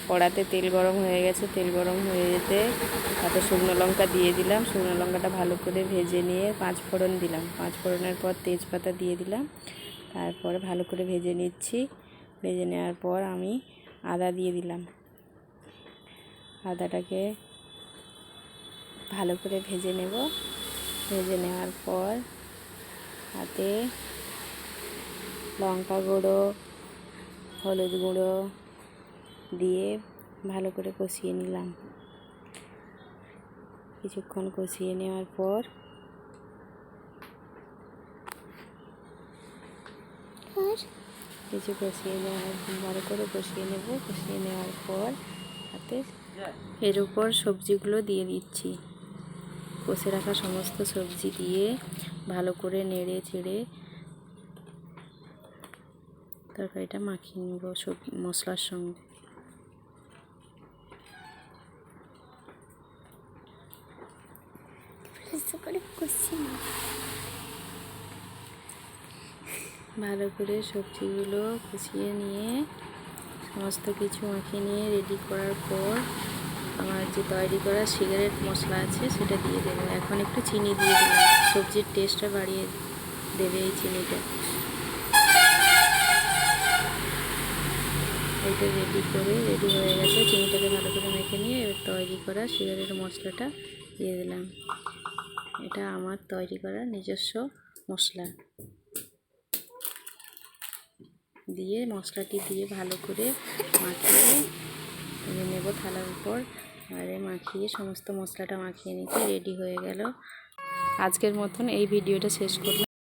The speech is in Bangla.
কড়াতে তেল গরম হয়ে গেছে, তেল গরম হয়ে যেতে তাতে শুকনো লঙ্কা দিয়ে দিলাম। শুকনো লঙ্কাটা ভালো করে ভেজে নিয়ে 5 ফোড়ন দিলাম। 5 ফোড়নের পর তেজপাতা দিয়ে দিলাম। তারপরে ভালো করে ভেজে নিচ্ছি। ভেজে নেওয়ার পর আমি আদা দিয়ে দিলাম। আদাটাকে ভালো করে ভেজে নেব। ভেজে নেওয়ার পর তাতে লঙ্কা গুঁড়ো, হলুদ গুঁড়ো দিয়ে ভালো করে কষিয়ে নিলাম। কিছুক্ষণ কষিয়ে নেওয়ার পর ভালো করে কষিয়ে নেব। কষিয়ে নেওয়ার পর তাতে এর উপর সবজিগুলো দিয়ে দিচ্ছি। কষে রাখা সমস্ত সবজি দিয়ে ভালো করে নেড়ে চেড়ে তরকারিটা মাখিয়ে নেব সব মশলার সঙ্গে। ভালো করে সবজিগুলো কষিয়ে নিয়ে সমস্ত কিছু মাখিয়ে নিয়ে রেডি করার পর আমার যে তৈরি করা সিগারেট মশলা আছে সেটা দিয়ে দেবো। এখন একটু চিনি দিয়ে দিলাম, সবজির টেস্টটা বাড়িয়ে দেবে এই চিনিটা। এইটা রেডি হয়ে গেছে। চিনিটাকে ভালো করে মেখে নিয়ে এবার তৈরি করা সিগারেট মশলাটা দিয়ে দিলাম। এটা আমার তৈরি করা নিজস্ব মশলা। দিয়ে মশলাটি দিয়ে ভালো করে মাখিয়ে নেব থালার উপর। এবারে মাখিয়ে সমস্ত মশলাটা মাখিয়ে নিতে রেডি হয়ে গেল। আজকের মতন এই ভিডিওটা শেষ করলাম।